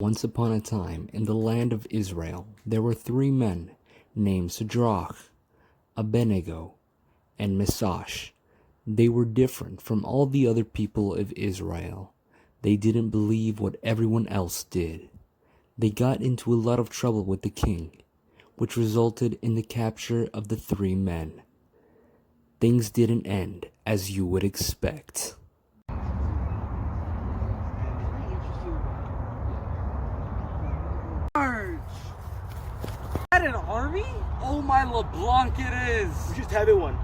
Once upon a time, in the land of Israel, there were 3 men named Shadrach, Abednego, and Meshach. They were different from all the other people of Israel. They didn't believe what everyone else did. They got into a lot of trouble with the king, which resulted in the capture of the 3 men. Things didn't end as you would expect. Is that an army? Oh my Leblanc it is! We just have it one.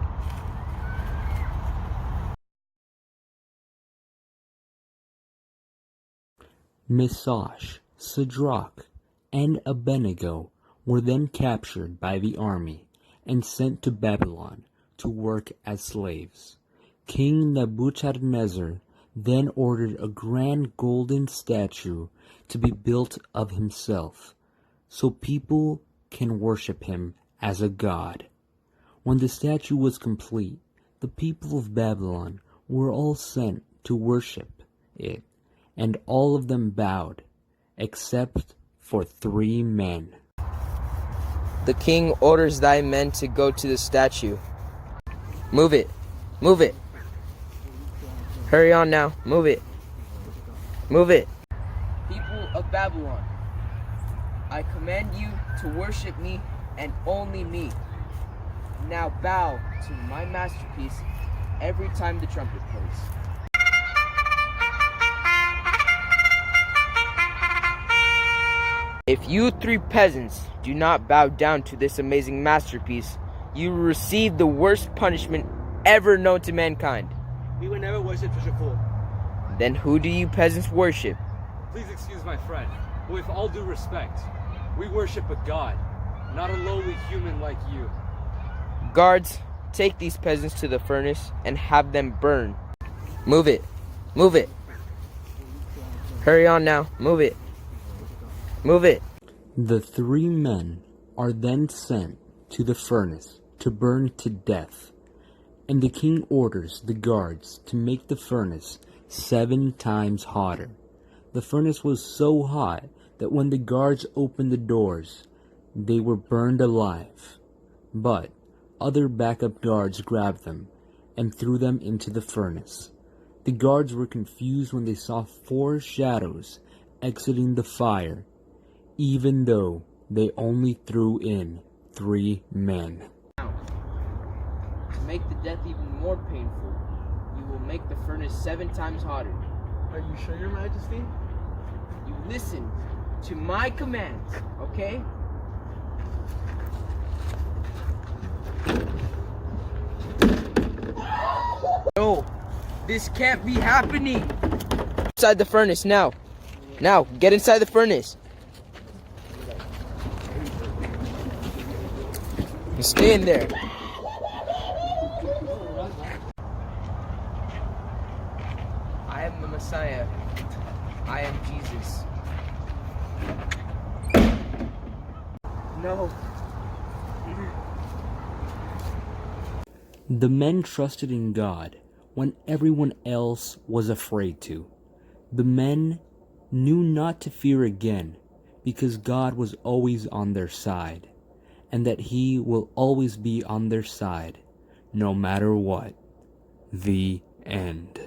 Meshach, Shadrach, and Abednego were then captured by the army and sent to Babylon to work as slaves. King Nebuchadnezzar then ordered a grand golden statue to be built of himself, so people can worship him as a god. When the statue was complete, the people of Babylon were all sent to worship it, and all of them bowed, except for 3 men. The king orders thy men to go to the statue. Move it. Move it. Hurry on now. Move it. Move it. People of Babylon, I command you to worship me and only me. Now bow to my masterpiece every time the trumpet plays. If you 3 peasants do not bow down to this amazing masterpiece, you will receive the worst punishment ever known to mankind. We would never worship such a fool. Then who do you peasants worship? Please excuse my friend, but with all due respect, we worship a god, not a lowly human like you. Guards, take these peasants to the furnace and have them burn. Move it. Move it. Hurry on now. Move it. Move it. The 3 men are then sent to the furnace to burn to death, and the king orders the guards to make the furnace 7 times hotter. The furnace was so hot that when the guards opened the doors, they were burned alive. But other backup guards grabbed them and threw them into the furnace. The guards were confused when they saw 4 shadows exiting the fire, even though they only threw in 3 men. To make the death even more painful, you will make the furnace 7 times hotter. Are you sure, Your Majesty? You listen to my commands, okay? No, this can't be happening. Inside the furnace now. Now, get inside the furnace. Stay in there. I am the Messiah. I am Jesus. No. The men trusted in God when everyone else was afraid to. The men knew not to fear again because God was always on their side, and that He will always be on their side, no matter what. The end.